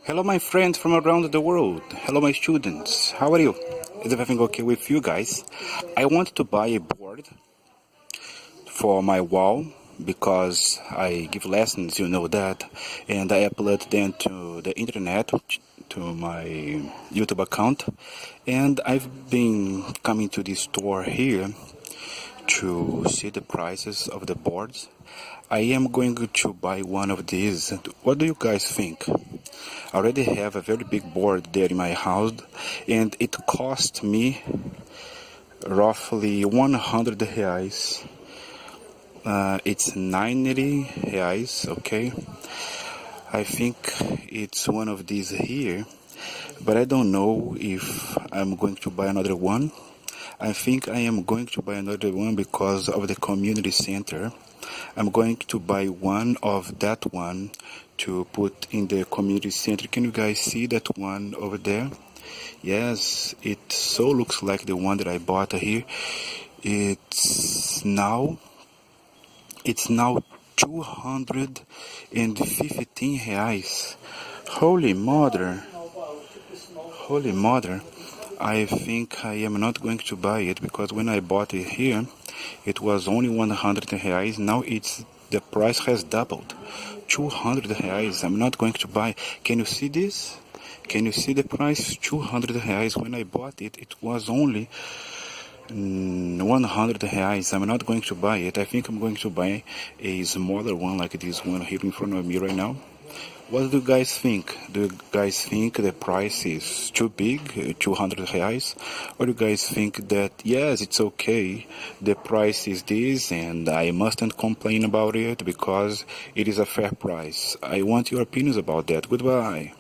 Hello my friends from around the world. Hello my students. How are you? Is everything okay with you guys? I want to buy a board for my wall because I give lessons, you know that, and I upload them to the internet, to my YouTube account, and I've been coming to this store here to see the prices of the boards. I am going to buy one of these. What do you guys think? I already have a very big board there in my house, and it cost me roughly 100 reais. It's 90 reais, okay? I think it's one of these here, but I don't know if I'm going to buy another one. I think I am going to buy another one because of the community center. I'm going to buy one of that one to put in the community center. Can you guys see that one over there? Yes, it so looks like the one that I bought here. It's now 215 reais. Holy mother. Holy mother. I think I am not going to buy it because when I bought it here, it was only 100 reais. Now the price has doubled. 200 reais. I'm not going to buy. Can you see this? Can you see the price? 200 reais. When I bought it, it was only 100 reais. I'm not going to buy it. I think I'm going to buy a smaller one like this one here in front of me right now. What do you guys think? Do you guys think the price is too big, 200 reais? Or do you guys think that, yes, it's okay, the price is this and I mustn't complain about it because it is a fair price? I want your opinions about that. Goodbye.